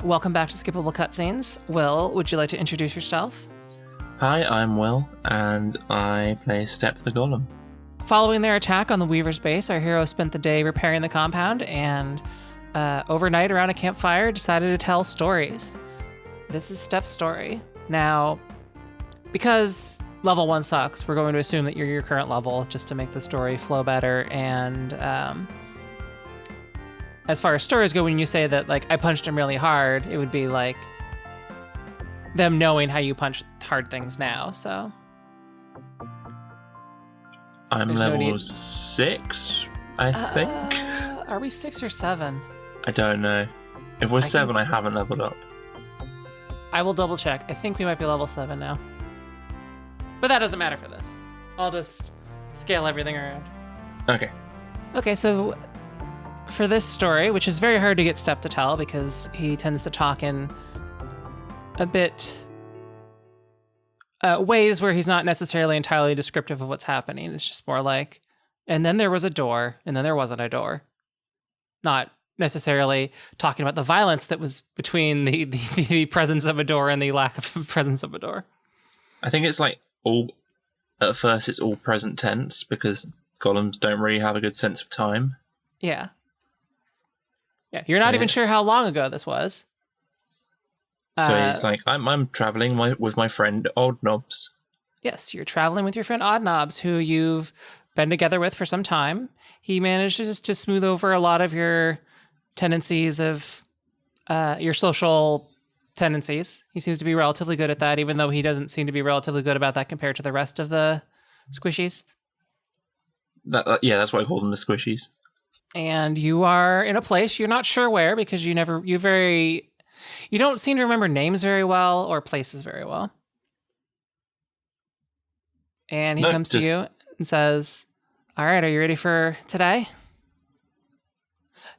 Welcome back to Skippable Cutscenes. Will, would you like to introduce yourself? Hi, I'm Will, and I play Step the Golem. Following their attack on the Weaver's base, our hero spent the day repairing the compound and overnight around a campfire decided to tell stories. This is Step's story. Now, because level 1 sucks, we're going to assume that you're your current level just to make the story flow better. And as far as stories go, when you say that, like, I punched him really hard, it would be like them knowing how you punch hard things now, so. I'm level 6, I think. Are we 6 or 7? I don't know. If we're 7, I haven't leveled up. I will double check. I think we might be level 7 now. But that doesn't matter for this. I'll just scale everything around. Okay. Okay, so for this story, which is very hard to get Step to tell because he tends to talk in a bit ways where he's not necessarily entirely descriptive of what's happening. It's just more like, and then there was a door, and then there wasn't a door. Not necessarily talking about the violence that was between the presence of a door and the lack of presence of a door. I think it's like at first it's all present tense because golems don't really have a good sense of time. Yeah. Yeah, you're not even sure how long ago this was. So it's like, I'm traveling with my friend Old Knobs. Yes, you're traveling with your friend Odd Knobs, who you've been together with for some time. He manages to smooth over a lot of your tendencies of your social tendencies. He seems to be relatively good at that, even though he doesn't seem to be relatively good about that compared to the rest of the squishies. Yeah, that's why I call them the squishies. And you are in a place you're not sure where because you don't seem to remember names very well or places very well. And he comes to you and says, all right, are you ready for today?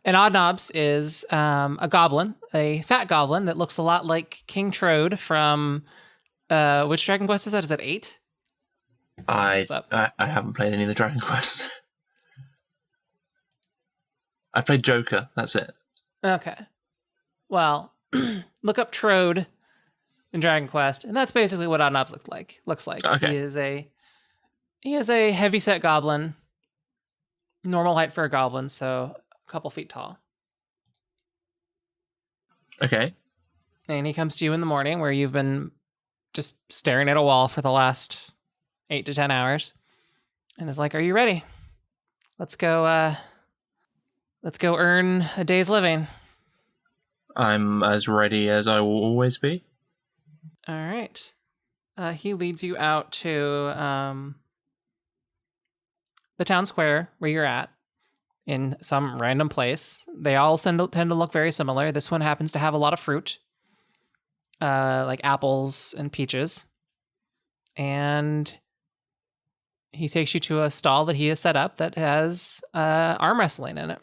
And Odd Knobs is a goblin, a fat goblin that looks a lot like King Trode from, which Dragon Quest is that? Is that 8? I haven't played any of the Dragon Quests. I played Joker, that's it. Okay. Well, look up Trode in Dragon Quest, and that's basically what Odd Knobs looks like. Okay. He is a heavy-set goblin, normal height for a goblin, so a couple feet tall. Okay. And he comes to you in the morning where you've been just staring at a wall for the last 8 to 10 hours, and is like, are you ready? Let's go earn a day's living. I'm as ready as I will always be. All right. He leads you out to the town square where you're at in some random place. They all tend to look very similar. This one happens to have a lot of fruit, like apples and peaches. And he takes you to a stall that he has set up that has arm wrestling in it.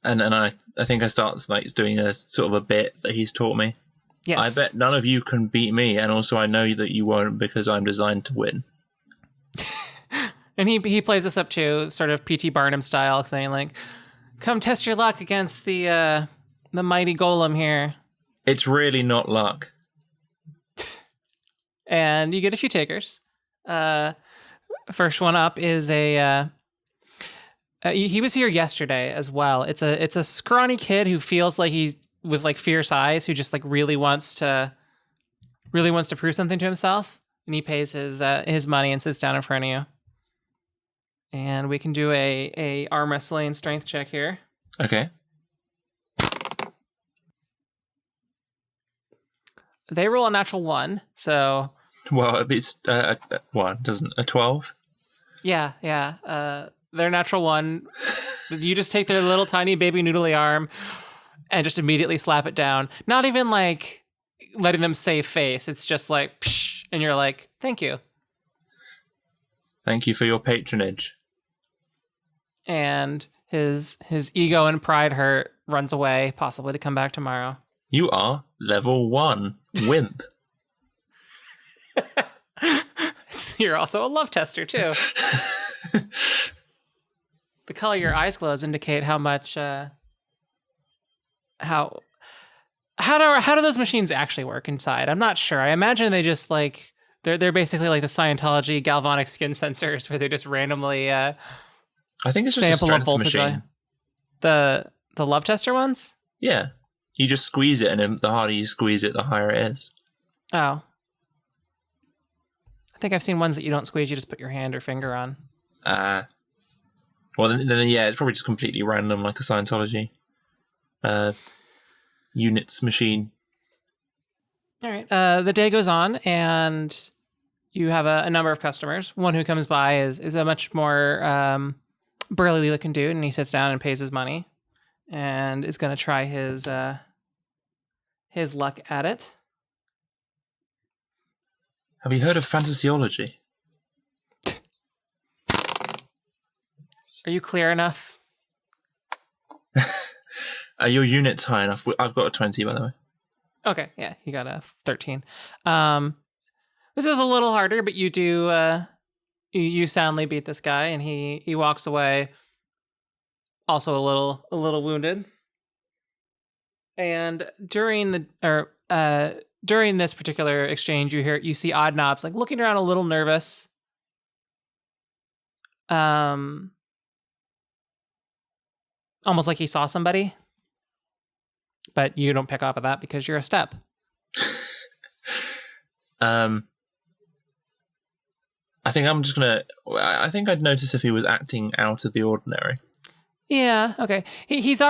And I think I start like doing a sort of a bit that he's taught me. Yes. I bet none of you can beat me, and also I know that you won't because I'm designed to win. And he plays this up too, sort of P.T. Barnum style, saying like, "Come test your luck against the mighty golem here." It's really not luck. And you get a few takers. First one up is a. He was here yesterday as well. It's a scrawny kid who feels like he's with like fierce eyes, who just like really wants to prove something to himself. And he pays his money and sits down in front of you. And we can do a arm wrestling strength check here. Okay. They roll a natural 1, so. Well, it's what doesn't a 12? Yeah. Their natural 1, you just take their little tiny baby noodly arm and just immediately slap it down. Not even like letting them save face. It's just like, psh, and you're like, thank you. Thank you for your patronage. And his ego and pride hurt, runs away, possibly to come back tomorrow. You are level 1, wimp. You're also a love tester, too. The color your eyes glows indicate how much, how How do those machines actually work inside? I'm not sure. I imagine they just like they're basically like the Scientology galvanic skin sensors where they just randomly I think it's just a sample a strength voltage. machine. The love tester ones? Yeah. You just squeeze it, and then the harder you squeeze it, the higher it is. Oh. I think I've seen ones that you don't squeeze, you just put your hand or finger on. Well, then, yeah, it's probably just completely random, like a Scientology units machine. All right. The day goes on, and you have a number of customers. One who comes by is a much more burly looking dude, and he sits down and pays his money, and is going to try his luck at it. Have you heard of fantasiology? Are you clear enough? Are your units high enough? I've got a 20, by the way. Okay, yeah, you got a 13. This is a little harder, but you do you soundly beat this guy, and he walks away, also a little wounded. And during this particular exchange, you see Odd Knobs like looking around a little nervous. Almost like he saw somebody, but you don't pick up on that because you're a step. I think I think I'd notice if he was acting out of the ordinary. Yeah. Okay. He's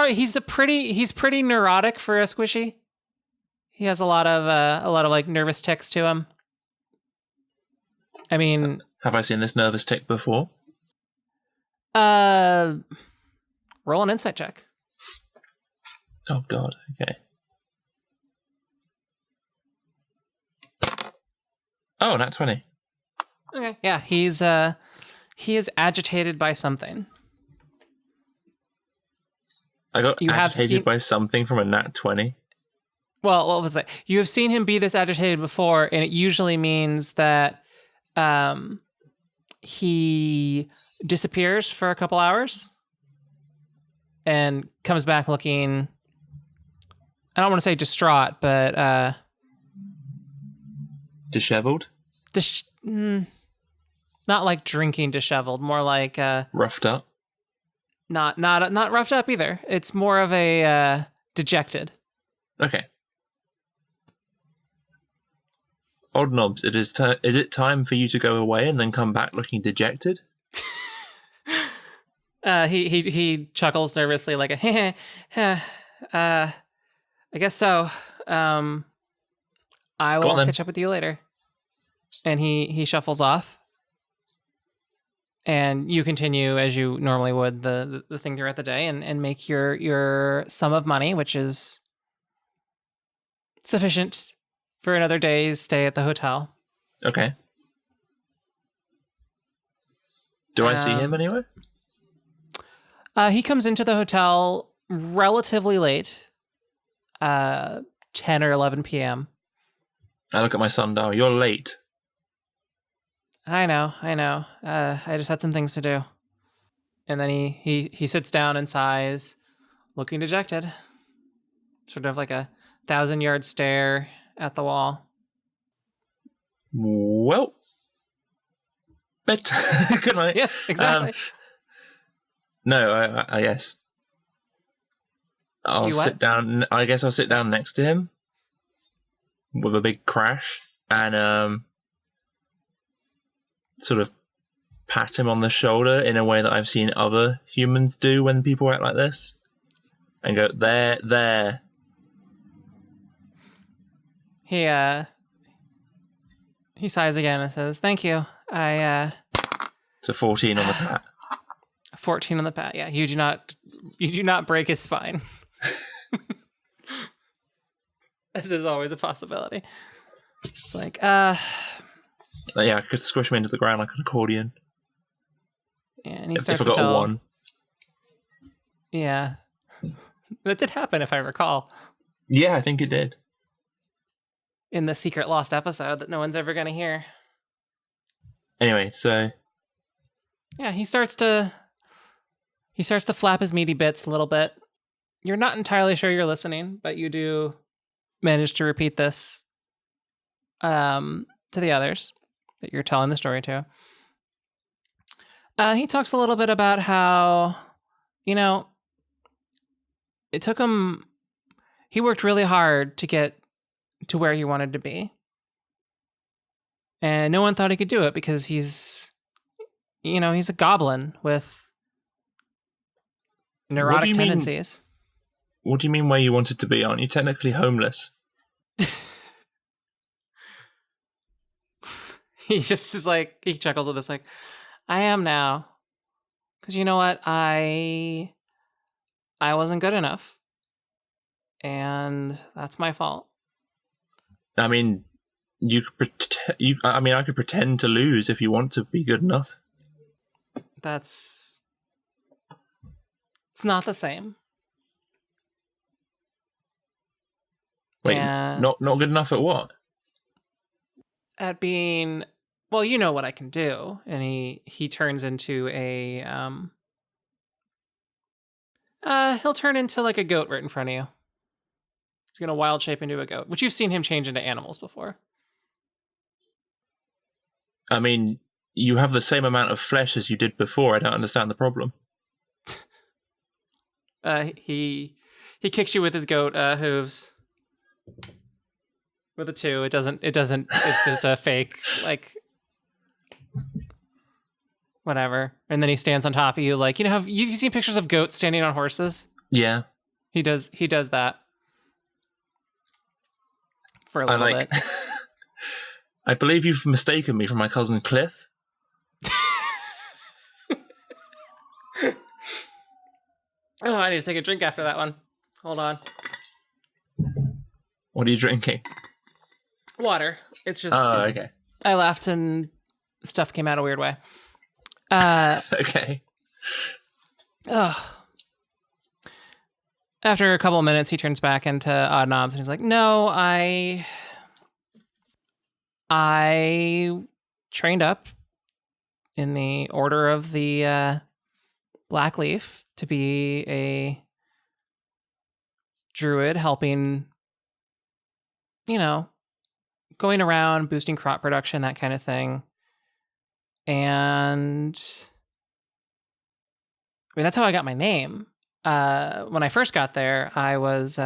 pretty neurotic for a squishy. He has a lot of like nervous tics to him. I mean, have I seen this nervous tic before? Roll an insight check. Oh God. Okay. Oh, nat 20. Okay. Yeah, he is agitated by something. I got agitated by something from a nat 20. Well, what was it? You have seen him be this agitated before, and it usually means that he disappears for a couple hours and comes back looking, I don't want to say distraught, but disheveled? Not like drinking disheveled, more like roughed up. Not roughed up either. It's more of a dejected. Okay. Odd Knobs, is it time for you to go away and then come back looking dejected? He chuckles nervously like a I guess so. I will catch up with you later. And he shuffles off. And you continue as you normally would the thing throughout the day and make your sum of money, which is sufficient for another day's stay at the hotel. Okay. Do I see him anywhere? He comes into the hotel relatively late, 10 or 11 p.m. I look at my sundial. You're late. I know. I just had some things to do. And then he sits down and sighs, looking dejected. Sort of like a 1,000-yard stare at the wall. Well, good night. Yeah, exactly. No, I guess I'll sit down. I guess I'll sit down next to him with a big crash and sort of pat him on the shoulder in a way that I've seen other humans do when people act like this, and go, there. He sighs again and says, "Thank you. It's a 14 on the pat. 14 on the pat. Yeah, you do not break his spine. This is always a possibility. It's like, yeah, I could squish him into the ground like an accordion. Yeah, and he starts if I got a 1. Yeah. That did happen, if I recall. Yeah, I think it did. In the secret lost episode that no one's ever going to hear. Anyway, so... Yeah, he starts to flap his meaty bits a little bit. You're not entirely sure you're listening, but you do manage to repeat this to the others that you're telling the story to. He talks a little bit about how, it took him, he worked really hard to get to where he wanted to be. And no one thought he could do it because he's a goblin with neurotic tendencies. What do you mean where you wanted to be? Aren't you technically homeless? He just is like, he chuckles at this like, I am now. Because you know what? I wasn't good enough. And that's my fault. I mean, I could pretend to lose if you want to be good enough. It's not the same. Wait, not good enough at what? At being, well, you know what I can do. And he turns into a he'll turn into like a goat right in front of you. He's gonna wild shape into a goat, which you've seen him change into animals before. I mean, you have the same amount of flesh as you did before. I don't understand the problem. He kicks you with his goat hooves. With a 2, it doesn't. It's just a fake, like, whatever. And then he stands on top of you, like, have you seen pictures of goats standing on horses? Yeah, he does that for a little bit. I believe you've mistaken me for my cousin Cliff. Oh, I need to take a drink after that one. Hold on. What are you drinking? Water. It's just... Oh, okay. I laughed and stuff came out a weird way. Okay. After a couple of minutes, he turns back into Odd Knobs and he's like, no, I trained up in the Order of the Black Leaf to be a druid helping, going around, boosting crop production, that kind of thing. And I mean, that's how I got my name. When I first got there, I was...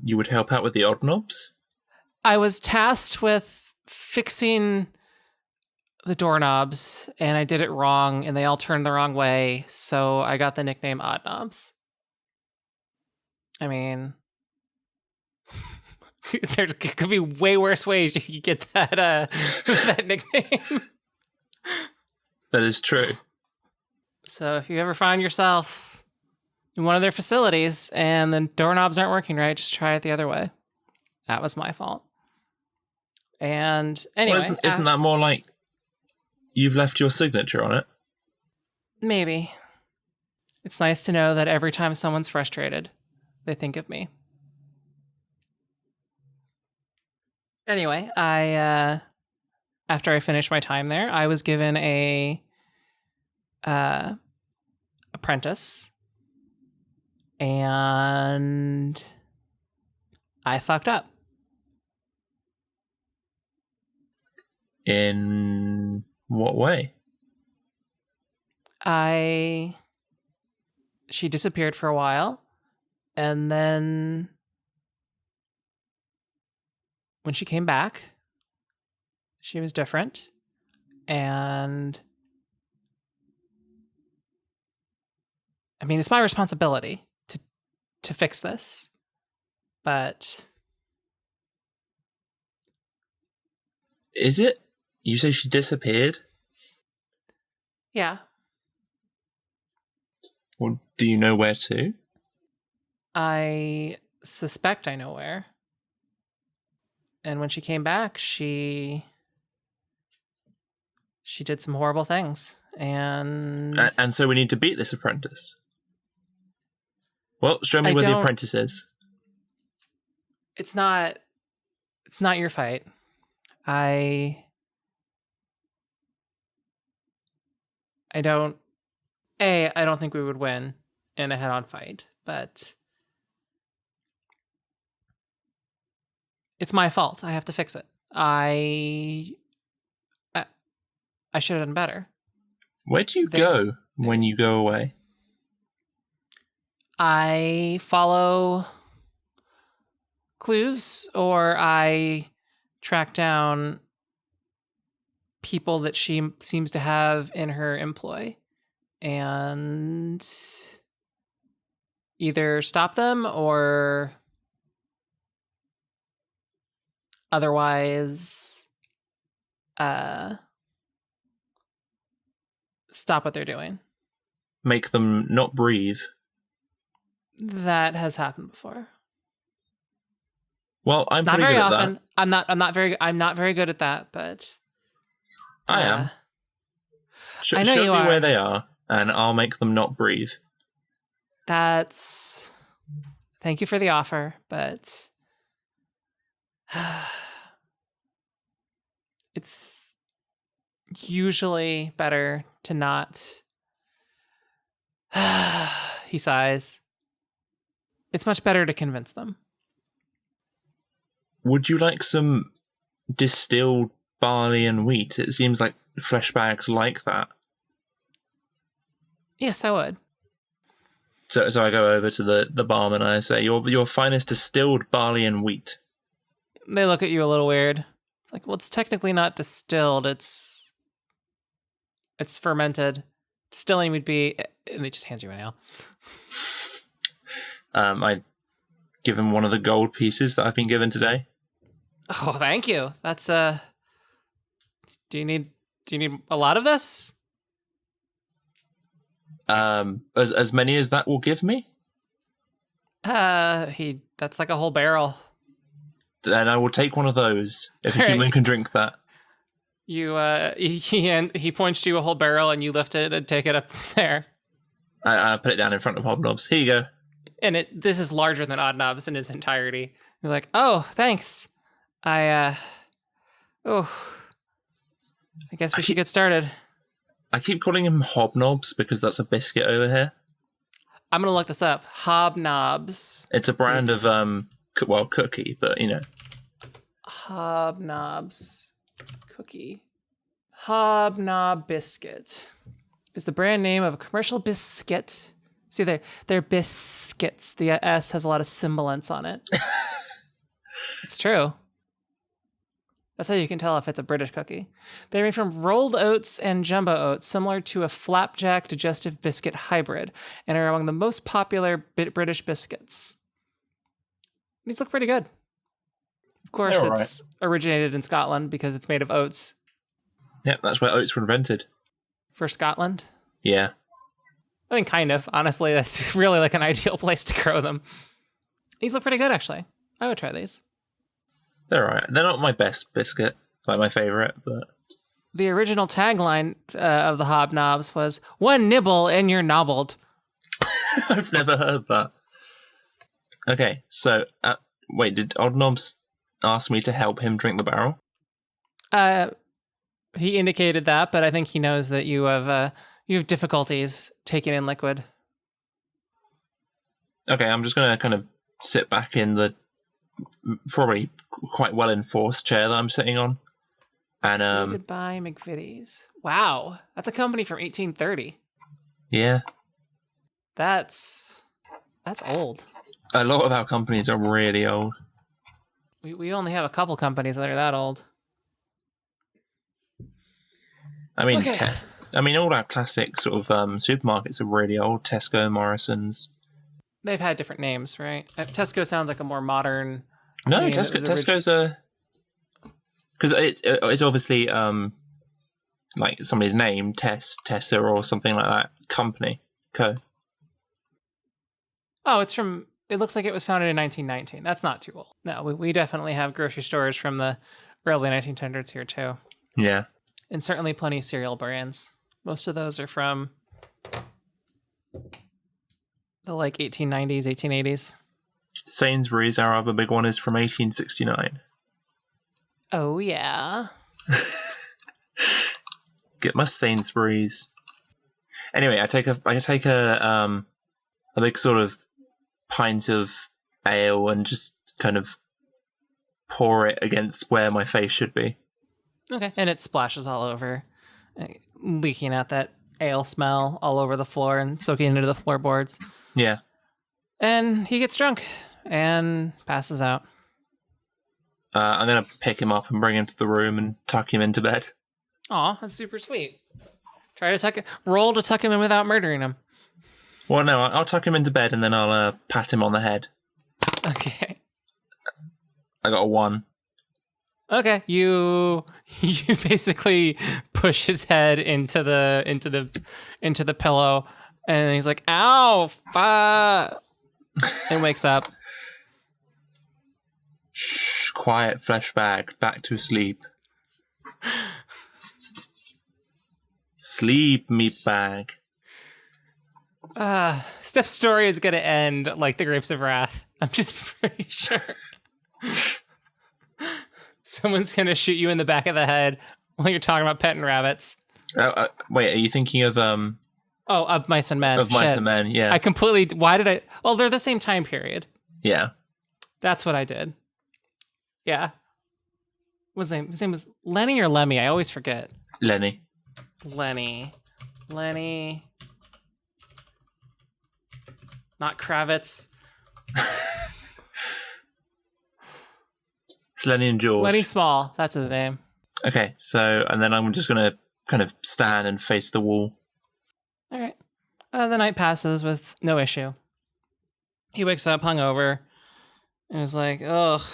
You would help out with the odd knobs? I was tasked with fixing the doorknobs, and I did it wrong, and they all turned the wrong way, so I got the nickname Odd Knobs. I mean... there could be way worse ways you could get that that nickname. That is true. So if you ever find yourself in one of their facilities and the doorknobs aren't working right, just try it the other way. That was my fault. And anyway... Well, isn't that more like you've left your signature on it? Maybe. It's nice to know that every time someone's frustrated, they think of me. Anyway, after I finished my time there, I was given a apprentice, and I fucked up. In what way? She disappeared for a while, and then when she came back, she was different, and I mean, it's my responsibility to fix this, but... Is it? You say she disappeared? Yeah. Well, do you know where to? I suspect I know where. And when she came back, she did some horrible things. And so we need to beat this apprentice. Well, show me where the apprentice is. It's not your fight. I don't think we would win in a head-on fight, but It's my fault. I have to fix it. I should have done better. Where do you go when you go away? I follow clues, or I track down people that she seems to have in her employ and either stop them or otherwise stop what they're doing. Make them not breathe. That has happened before. Well, I'm Not pretty very good often. at that. I'm not very good at that, but I am. I know show you me are. where they are, and I'll make them not breathe. That's... Thank you for the offer, but it's usually better to not. He sighs. It's much better to convince them. Would you like some distilled barley and wheat? It seems like flesh bags like that. Yes, I would. So I go over to the barman and I say, your finest distilled barley and wheat. They look at you a little weird. It's like, well, it's technically not distilled. It's fermented. Distilling would be... And they just hands you an ale. I give him one of the gold pieces that I've been given today. Oh, thank you. That's do you need a lot of this? As many as that will give me? That's like a whole barrel. And I will take one of those if a All right. human can drink that. You he points to you a whole barrel and you lift it and take it up there. I put it down in front of Hobnobs. Here you go. And this is larger than Odd Knobs in its entirety. You're like, oh, thanks. I guess we should get started. I keep calling him Hobnobs because that's a biscuit over here. I'm gonna look this up. Hobnobs. It's a brand of cookie, but you know. Hobnobs cookie. Hobnob biscuit is the brand name of a commercial biscuit. See, they're biscuits. The S has a lot of sibilance on it. It's true. That's how you can tell if it's a British cookie. They're made from rolled oats and jumbo oats, similar to a flapjack digestive biscuit hybrid, and are among the most popular British biscuits. These look pretty good. Of course, They're it's originated in Scotland because it's made of oats. Yeah, that's where oats were invented. For Scotland? Yeah. I mean, kind of. Honestly, that's really like an ideal place to grow them. These look pretty good, actually. I would try these. They're alright. They're not my best biscuit, like my favourite, but... The original tagline of the Hobnobs was, "One nibble and you're nobbled." I've never heard that. Okay, so, wait, did Oddnobs ask me to help him drink the barrel? He indicated that, but I think he knows that you have difficulties taking in liquid. Okay, I'm just going to kind of sit back in the probably quite well-enforced chair that I'm sitting on. And Created by McVitie's. Wow, that's a company from 1830. Yeah. That's old. A lot of our companies are really old. We only have a couple companies that are that old. I mean, Okay. all our classic sort of supermarkets are really old. Tesco, Morrison's. They've had different names, right? Tesco sounds like a more modern... No, name that was Tesco's a... Because it's obviously like somebody's name, Tessa or something like that. Company. Oh, it's from... It looks like it was founded in 1919. That's not too old. No, we definitely have grocery stores from the early 1900s here, too. Yeah. And certainly plenty of cereal brands. Most of those are from the like 1890s, 1880s. Sainsbury's, our other big one, is from 1869. Oh, yeah. Get my Sainsbury's. Anyway, I take a big sort of pint of ale and just kind of pour it against where my face should be. Okay. And it splashes all over, leaking out that ale smell all over the floor and soaking into the floorboards. Yeah. And he gets drunk and passes out. I'm going to pick him up and bring him to the room and tuck him into bed. Aw, that's super sweet. Roll to tuck him in without murdering him. Well, no, I'll tuck him into bed and then I'll pat him on the head. Okay. I got a 1. Okay, you basically push his head into the pillow, and he's like, "Ow, fuck!" and wakes up. Shh, quiet, flesh bag, back to sleep. Sleep, meat bag. Steph's story is gonna end like the Grapes of Wrath. I'm just pretty sure. Someone's gonna shoot you in the back of the head while you're talking about petting rabbits. Wait, are you thinking of Of Mice and Men. Of Mice and Men, yeah. I completely. Why did I? Well, they're the same time period. Yeah. That's what I did. Yeah. What's his name? His name was Lenny or Lemmy. I always forget. Lenny. Not Kravitz. It's Lenny and George. Lenny Small. That's his name. Okay, so, and then I'm just going to kind of stand and face the wall. All right. The night passes with no issue. He wakes up hungover and is like, "Oh,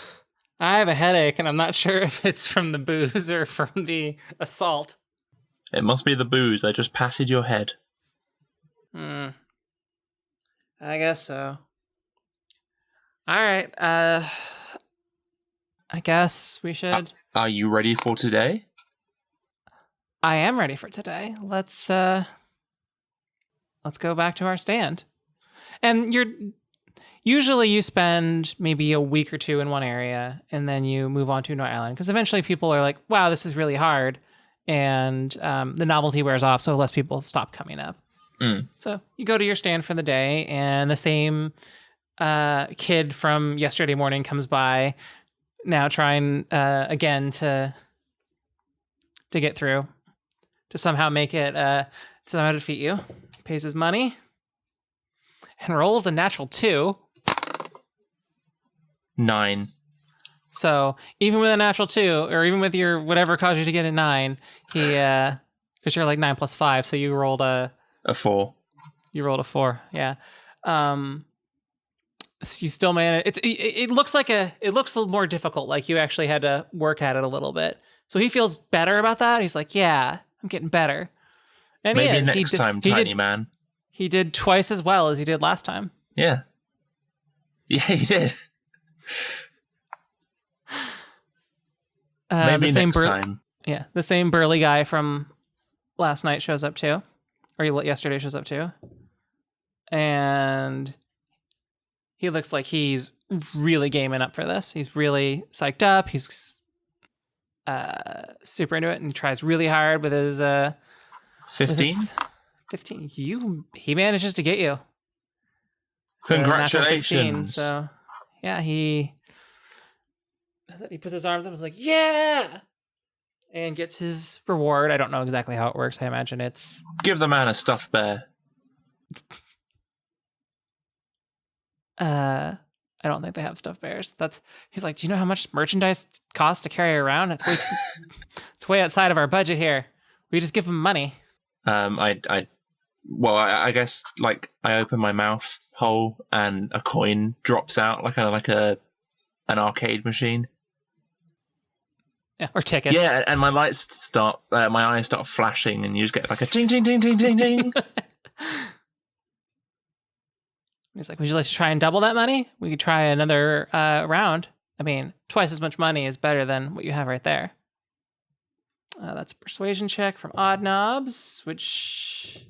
I have a headache, and I'm not sure if it's from the booze or from the assault." It must be the booze. I just patted your head. I guess so. All right. I guess we should. Are you ready for today? I am ready for today. Let's go back to our stand. And usually you spend maybe a week or two in one area and then you move on to another island because eventually people are like, "Wow, this is really hard," and the novelty wears off, so less people stop coming up. So you go to your stand for the day, and the same kid from yesterday morning comes by, now trying again to get through, to somehow make it, somehow defeat you. He pays his money and rolls a natural 2. 9. So even with a natural 2, or even with your whatever caused you to get a 9, he because you're like 9 plus 5, so you rolled a 4. You rolled a 4, yeah. So you still manage. It looks like it looks a little more difficult. Like you actually had to work at it a little bit. So he feels better about that. He's like, "Yeah, I'm getting better." And maybe he is. next time, tiny man. He did twice as well as he did last time. Yeah. Yeah, he did. Maybe next time. Yeah, the same burly guy from last night shows up too, or yesterday shows up too, and he looks like he's really gaming up for this. He's really psyched up. He's super into it, and he tries really hard with his 15. 15. He manages to get you. It's Congratulations! 16, so yeah, he puts his arms up and is like, "Yeah!" and gets his reward. I don't know exactly how it works. I imagine it's... Give the man a stuffed bear. I don't think they have stuffed bears. He's like, "Do you know how much merchandise costs to carry around? It's way outside of our budget here. We just give him money." I guess like I open my mouth hole and a coin drops out like an arcade machine. Yeah, or tickets. Yeah, and my lights start, my eyes start flashing, and you just get like a ting ting ting ting ting ting. He's like, "Would you like to try and double that money? We could try another round. I mean, twice as much money is better than what you have right there." That's a persuasion check from Odd Knobs, which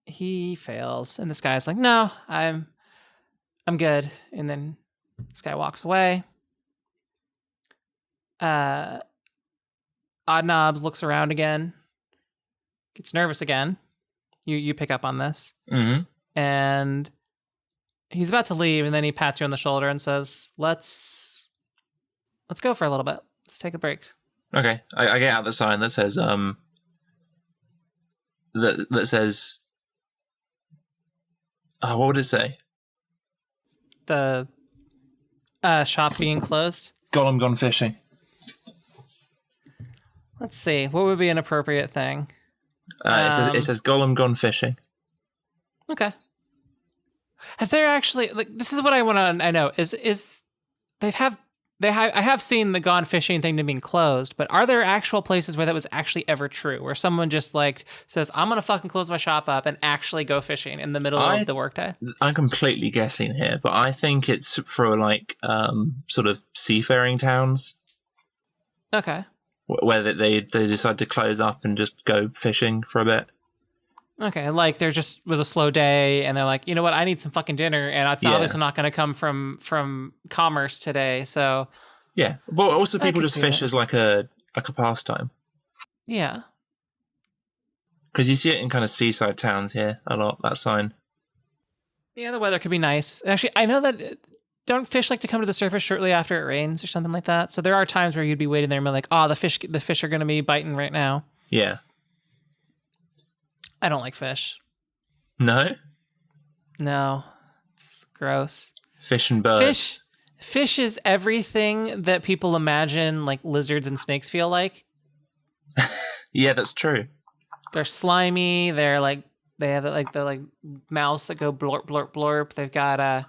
he fails. And this guy's like, "No, I'm good." And then this guy walks away. Odd Knobs looks around again, gets nervous again. You pick up on this. Mm-hmm. And he's about to leave, and then he pats you on the shoulder and says, "Let's Let's go for a little bit. Let's take a break. Okay, I get out the sign that says that says. Oh, what would it say? The shop being closed. Gollum gone fishing. Let's see. What would be an appropriate thing? It says Gollum gone fishing. Okay. Have there actually this is what I want to know is I have seen the gone fishing thing to being closed, but are there actual places where that was actually ever true, where someone just says I'm gonna fucking close my shop up and actually go fishing in the middle of the workday? I'm completely guessing here, but I think it's for sort of seafaring towns. Okay. Where they decide to close up and just go fishing for a bit. Okay, there just was a slow day, and they're like, you know what, I need some fucking dinner, and it's obviously not going to come from commerce today, so... Yeah, but also people just fish as like a pastime. Yeah. Because you see it in kind of seaside towns here a lot, that sign. Yeah, the weather could be nice. Actually, I know that... Don't fish like to come to the surface shortly after it rains or something like that? So there are times where you'd be waiting there and be like, oh, the fish are going to be biting right now. Yeah. I don't like fish. No? No. It's gross. Fish and birds. Fish is everything that people imagine like lizards and snakes feel like. Yeah, that's true. They're slimy. They're they have the mouths that go blorp, blorp, blorp. They've got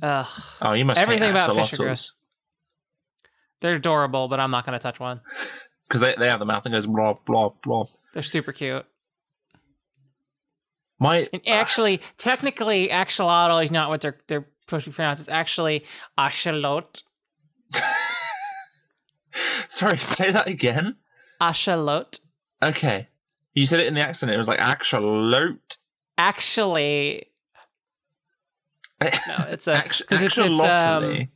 oh, you must everything hate about fish are axolotls. gross. They're adorable, but I'm not going to touch one. Because they have the mouth that goes blob, blob, blob. They're super cute. And actually, technically, axolotl is not what they're supposed to be pronounced. It's actually axolot. Sorry, say that again. Axolot. Okay, you said it in the accent. It was like axolot. Actually, no, it's axolotly.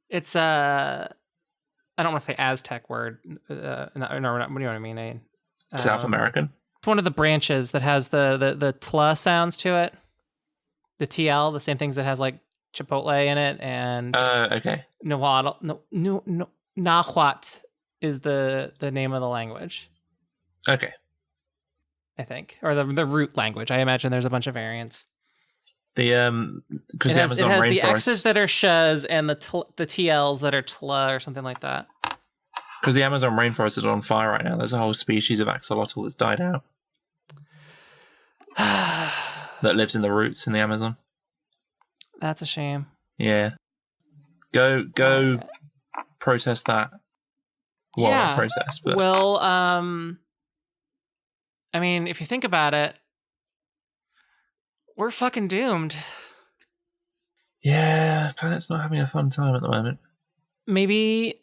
It's I don't want to say Aztec word. No, what do you know what I mean? South American. It's one of the branches that has the tla sounds to it. The TL, the same things that has like Chipotle in it, and okay. Nahuatl. No, Nahuatl is the name of the language. Okay. I think, or the root language. I imagine there's a bunch of variants. Because the Amazon rainforest, the X's that are shuz and the TLs that are tla or something like that. Because the Amazon rainforest is on fire right now. There's a whole species of axolotl that's died out that lives in the roots in the Amazon. That's a shame. Yeah. Go protest that. Well, yeah. not protest, but... Well, I mean, if you think about it, we're fucking doomed. Yeah, planet's not having a fun time at the moment. Maybe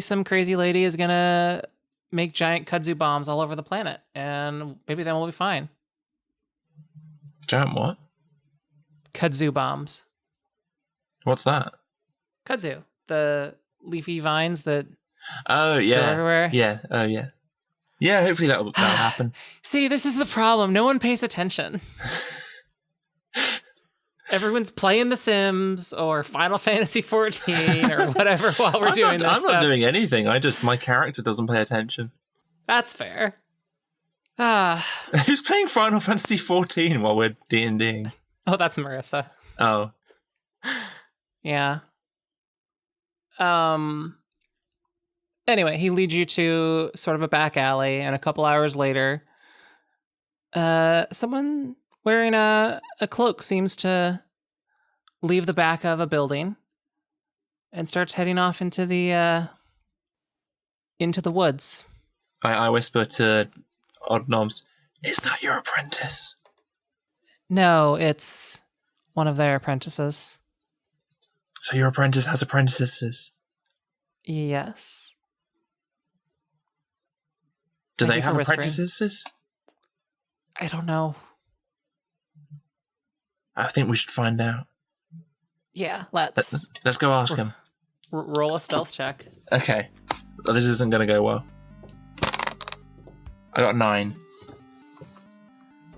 some crazy lady is gonna make giant kudzu bombs all over the planet, and maybe then we'll be fine. Giant what? Kudzu bombs. What's that? Kudzu, the leafy vines that. Oh yeah. Go everywhere. Yeah. Oh yeah. Yeah. Hopefully that'll happen. See, this is the problem. No one pays attention. Everyone's playing The Sims or Final Fantasy 14 or whatever while we're doing this. I'm not doing anything. My character doesn't pay attention. That's fair. Who's playing Final Fantasy 14 while we're D&Ding? Oh, that's Marissa. Oh. Yeah. Anyway, he leads you to sort of a back alley, and a couple hours later, someone wearing a cloak seems to leave the back of a building and starts heading off into the woods. I whisper to Odd Knobs, "Is that your apprentice?" No, it's one of their apprentices. So your apprentice has apprentices? Yes. Do they have apprentices? I don't know. I think we should find out. Yeah, let's go ask him. Roll a stealth check. Okay. This isn't going to go well. I got 9.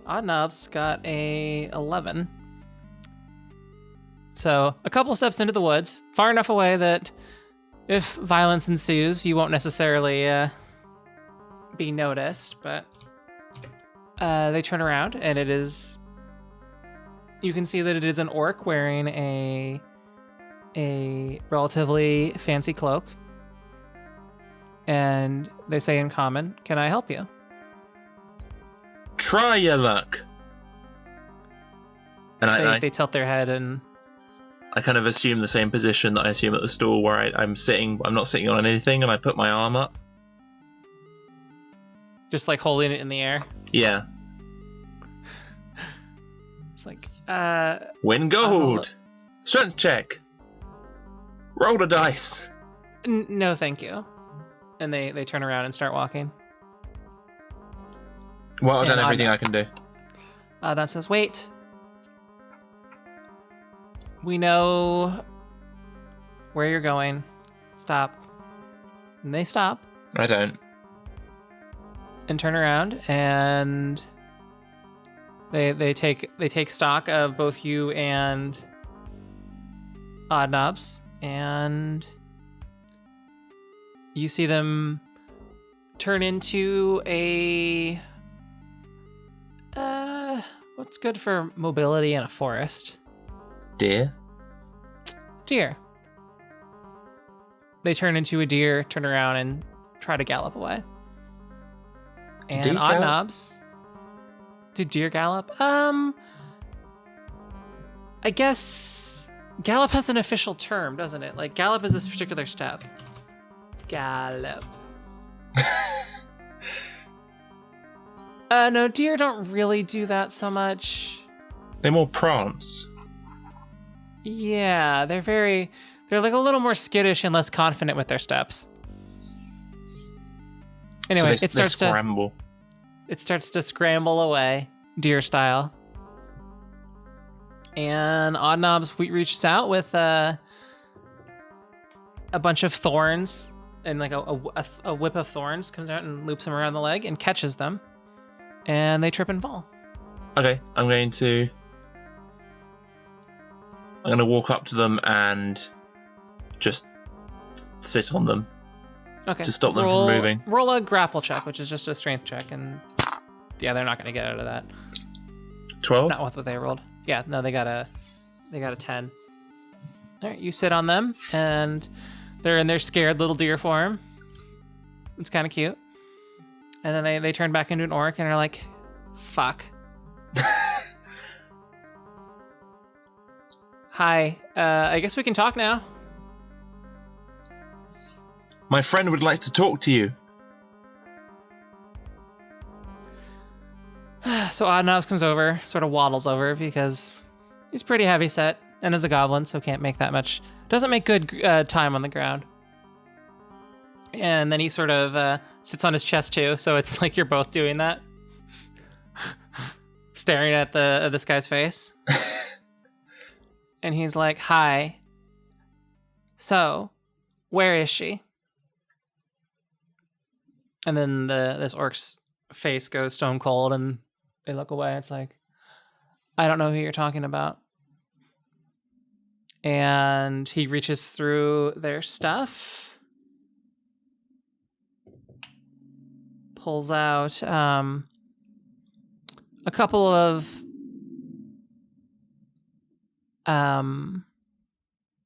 Odd Knobs got a 11. So a couple steps into the woods, far enough away that if violence ensues, you won't necessarily be noticed, but they turn around and it is, you can see that it is an orc wearing a relatively fancy cloak. And they say in common, "Can I help you?" Try your luck. And They tilt their head and I kind of assume the same position that I assume at the stall where I'm sitting. I'm not sitting on anything, and I put my arm up. just like holding it in the air. Yeah. It's like, Win gold. Strength check. Roll the dice. No, thank you. And they turn around and start walking. Well, I've done everything I can do. Adam says, "Wait. We know where you're going. Stop." And they stop I don't. and turn around, and they take stock of both you and Oddnobs, and you see them turn into a what's good for mobility in a forest? Deer. Deer. They turn into a deer, turn around, and try to gallop away. And deer gallop? Oddnobs. Did deer gallop? I guess gallop has an official term, doesn't it? Like, gallop is this particular step. Gallop. No, deer don't really do that so much. They're more prance. Yeah, they're like a little more skittish and less confident with their steps. Anyway, so they scramble. It starts to scramble away, deer style. And Oddnobs reaches out with a bunch of thorns, and like a whip of thorns comes out and loops them around the leg and catches them. And they trip and fall. Okay, I'm going to walk up to them and just sit on them. Okay. To stop them from moving. Roll a grapple check, which is just a strength check, and yeah, they're not going to get out of that. 12? Not with what they rolled. Yeah, no, they got a 10. All right, you sit on them, and they're in their scared little deer form. It's kind of cute. And then they turn back into an orc and are like, "Fuck." Hi, I guess we can talk now. My friend would like to talk to you. So Oddnobs comes over, sort of waddles over because he's pretty heavy set and is a goblin, so can't make that much. Doesn't make good time on the ground. And then he sort of sits on his chest too, so it's like you're both doing that, staring at this guy's face. And he's like, "Hi. So, where is she?" And then this orc's face goes stone cold, and they look away. It's like, "I don't know who you're talking about." And he reaches through their stuff, pulls out a couple of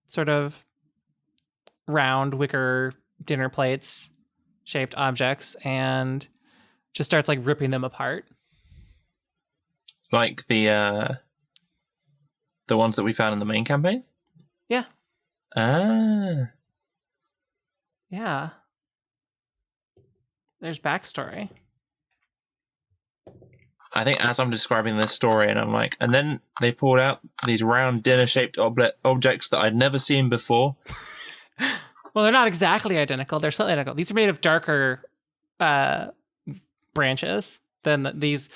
sort of round wicker dinner plates shaped objects and just starts like ripping them apart. Like the ones that we found in the main campaign? Yeah. Ah. Yeah. There's backstory. I think as I'm describing this story, and I'm like, and then they pulled out these round dinner-shaped objects that I'd never seen before. Well, they're not exactly identical. They're slightly identical. These are made of darker branches than these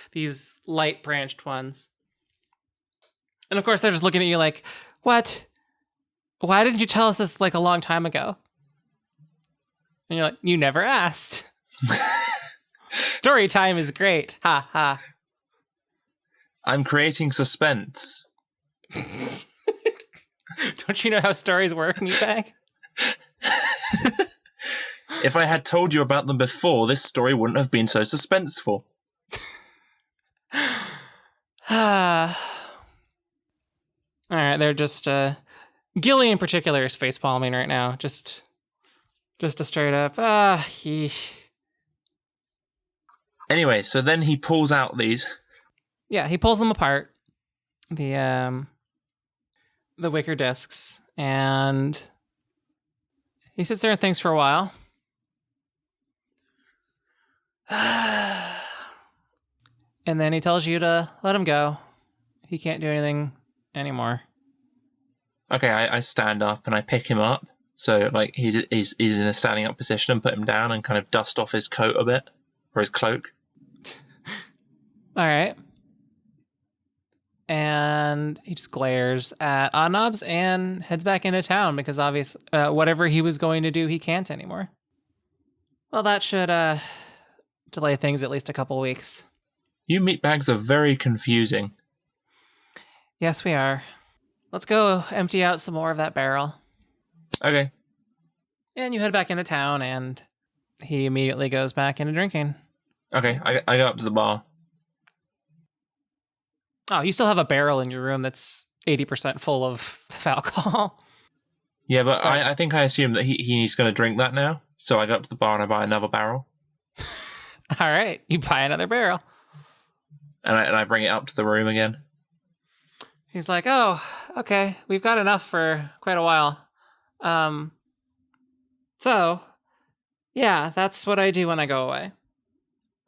light branched ones. And of course, they're just looking at you like, "What? Why didn't you tell us this like a long time ago?" And you're like, "You never asked." Story time is great. Ha ha. I'm creating suspense. Don't you know how stories work, meatbag? If I had told you about them before, this story wouldn't have been so suspenseful. All right, they're just Gilly in particular is face palming right now. Just a straight up Anyway, so then he pulls out these. Yeah, he pulls them apart. The wicker discs, and he sits there and thinks for a while. And then he tells you to let him go. He can't do anything anymore. Okay, I stand up and I pick him up. So like he's in a standing up position, and put him down and kind of dust off his coat a bit, or his cloak. All right. And he just glares at Oddnobs and heads back into town because obviously whatever he was going to do, he can't anymore. Well, that should delay things at least a couple weeks. You meatbags are very confusing. Yes, we are. Let's go empty out some more of that barrel. Okay. And you head back into town, and he immediately goes back into drinking. Okay, I go up to the bar. Oh, you still have a barrel in your room that's 80% full of alcohol. Yeah, but I think I assume that he's going to drink that now. So I go up to the bar and I buy another barrel. All right, you buy another barrel. And I bring it up to the room again. He's like, oh, okay, we've got enough for quite a while. So, yeah, that's what I do when I go away.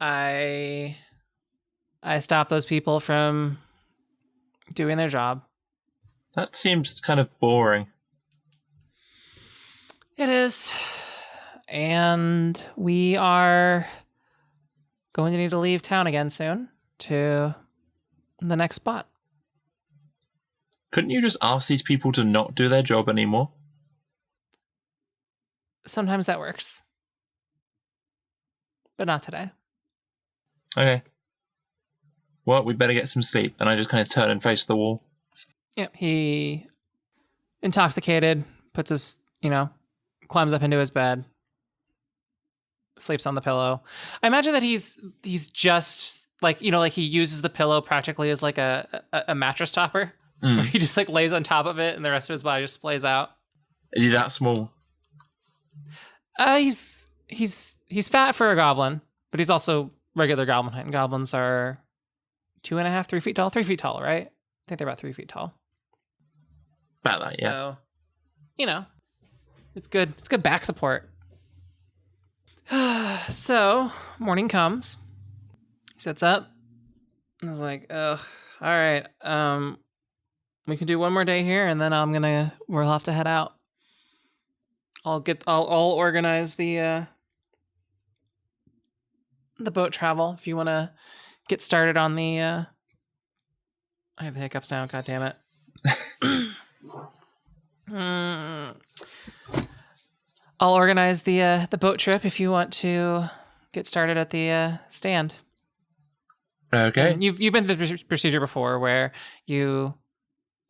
I stop those people from doing their job. That seems kind of boring. It is. And we are going to need to leave town again soon to the next spot. Couldn't you just ask these people to not do their job anymore? Sometimes that works. But not today. Okay. Well, we better get some sleep. And I just kind of turn and face the wall. Yeah, he, intoxicated, puts his, climbs up into his bed, sleeps on the pillow. I imagine that he's just like, like he uses the pillow practically as like a mattress topper. Where he just like lays on top of it and the rest of his body just splays out. Is he that small? He's fat for a goblin, but he's also regular goblin height. And goblins are 2.5, 3 feet tall. 3 feet tall, right? I think they're about 3 feet tall. About that, yeah. So, it's good. It's good back support. So, morning comes. He sits up. I was like, ugh, all right. We can do one more day here, and then we'll have to head out. I'll organize the boat travel if you want to get started on the. I have the hiccups now. God damn it. I'll organize the boat trip if you want to get started at the stand. Okay. And you've been through the procedure before, where you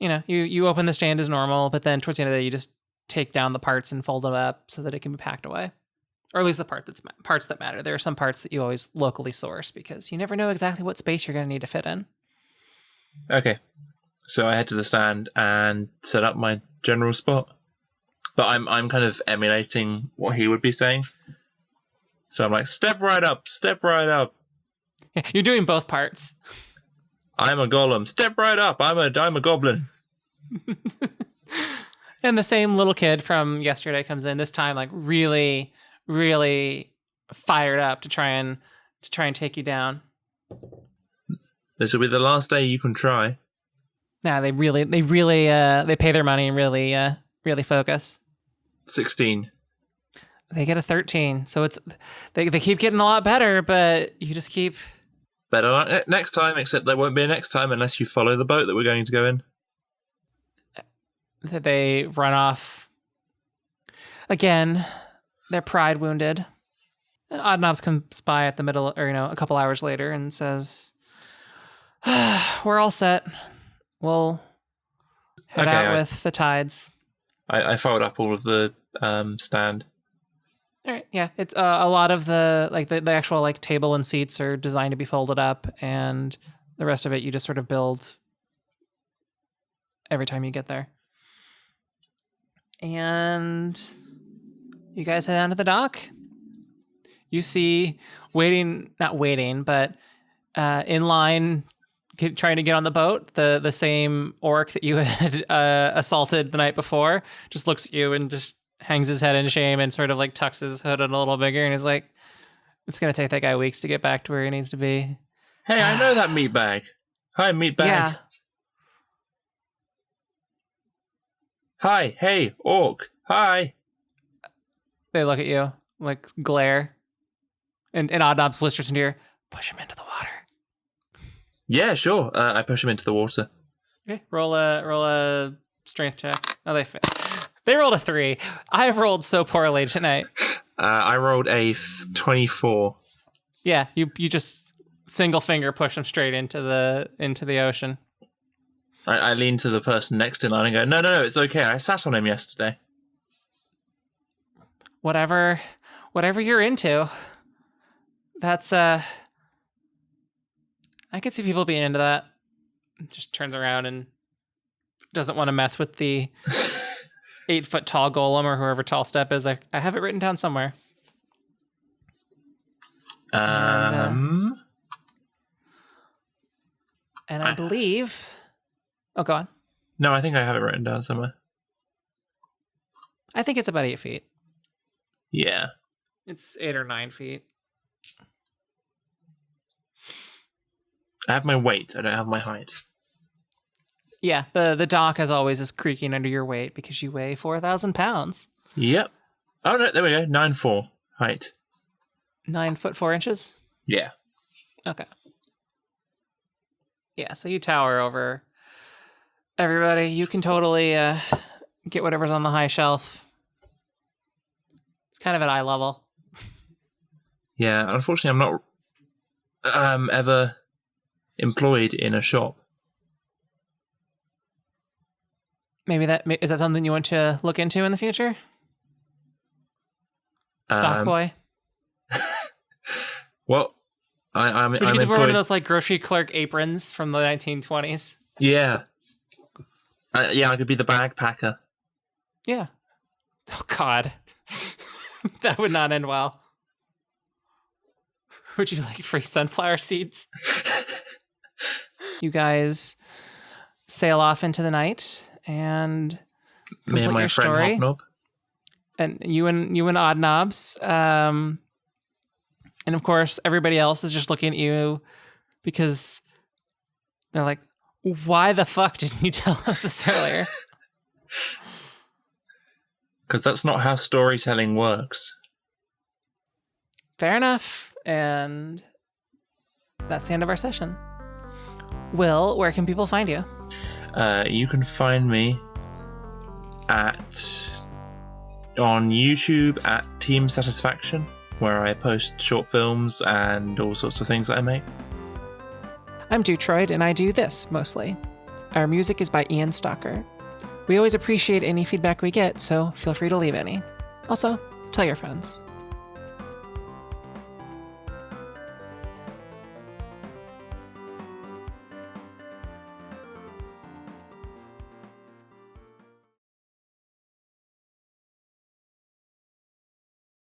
open the stand as normal, but then towards the end of the day, you just take down the parts and fold them up so that it can be packed away. Or at least the parts that matter. There are some parts that you always locally source because you never know exactly what space you're going to need to fit in. Okay. So I head to the stand and set up my general spot. But I'm kind of emulating what he would be saying. So I'm like, step right up, step right up. Yeah, you're doing both parts. I'm a golem. Step right up. I'm a goblin. And the same little kid from yesterday comes in this time, like really, really fired up to try and take you down. This will be the last day you can try. Nah, they really they pay their money and really focus. 16. They get a 13, so it's they keep getting a lot better, but you just keep. Better next time, except there won't be a next time unless you follow the boat that we're going to go in. They run off. Again, their pride wounded. Oddnobs comes by at the middle, or a couple hours later, and says, "We're all set. We'll Head out with the tides. I fold up all of the stand. All right, yeah. It's a lot of the actual like table and seats are designed to be folded up, and the rest of it you just sort of build every time you get there. And you guys head down to the dock. You see not waiting, but in line, trying to get on the boat, the same orc that you had assaulted the night before just looks at you and just hangs his head in shame and sort of like tucks his hood in a little bigger and is like, it's going to take that guy weeks to get back to where he needs to be. Hey, I know that meatbag. Hi, meatbag. Yeah. Hi, hey, orc. Hi. They look at you, like glare. And Oddnobs whispers into your, push him into the water. Yeah, sure. I push him into the water. Okay, roll a strength check. Oh, they rolled a 3. I've rolled so poorly tonight. I rolled a 24. Yeah, you just single finger push him straight into the ocean. I lean to the person next in line and go, no, it's okay. I sat on him yesterday. Whatever you're into. That's I could see people being into that. Just turns around and doesn't want to mess with the 8-foot tall golem or whoever tall step is. I have it written down somewhere. And I believe. Oh, go on. No, I think I have it written down somewhere. I think it's about 8 feet. Yeah. It's 8 or 9 feet. I have my weight. I don't have my height. Yeah, the dock, as always, is creaking under your weight because you weigh 4,000 pounds. Yep. Oh, no, there we go. 9'4" height. 9 foot 4 inches? Yeah. Okay. Yeah, so you tower over everybody. You can totally get whatever's on the high shelf. It's kind of at eye level. Yeah, unfortunately, I'm not ever employed in a shop. Maybe is that something you want to look into in the future? Stock boy. Well, I'm Would you employed. wear one of those like grocery clerk aprons from the 1920s? Yeah. I could be the bag packer. Yeah. Oh God, that would not end well. Would you like free sunflower seeds? You guys sail off into the night and Me and my your friend story. Hobnob. And you and Oddnobs. And of course, everybody else is just looking at you because they're like, why the fuck didn't you tell us this earlier? Because that's not how storytelling works. Fair enough. And that's the end of our session. Will, where can people find you? You can find me on YouTube at Team Satisfaction, where I post short films and all sorts of things that I make. I'm Dewtroid, and I do this, mostly. Our music is by Ian Stalker. We always appreciate any feedback we get, so feel free to leave any. Also, tell your friends.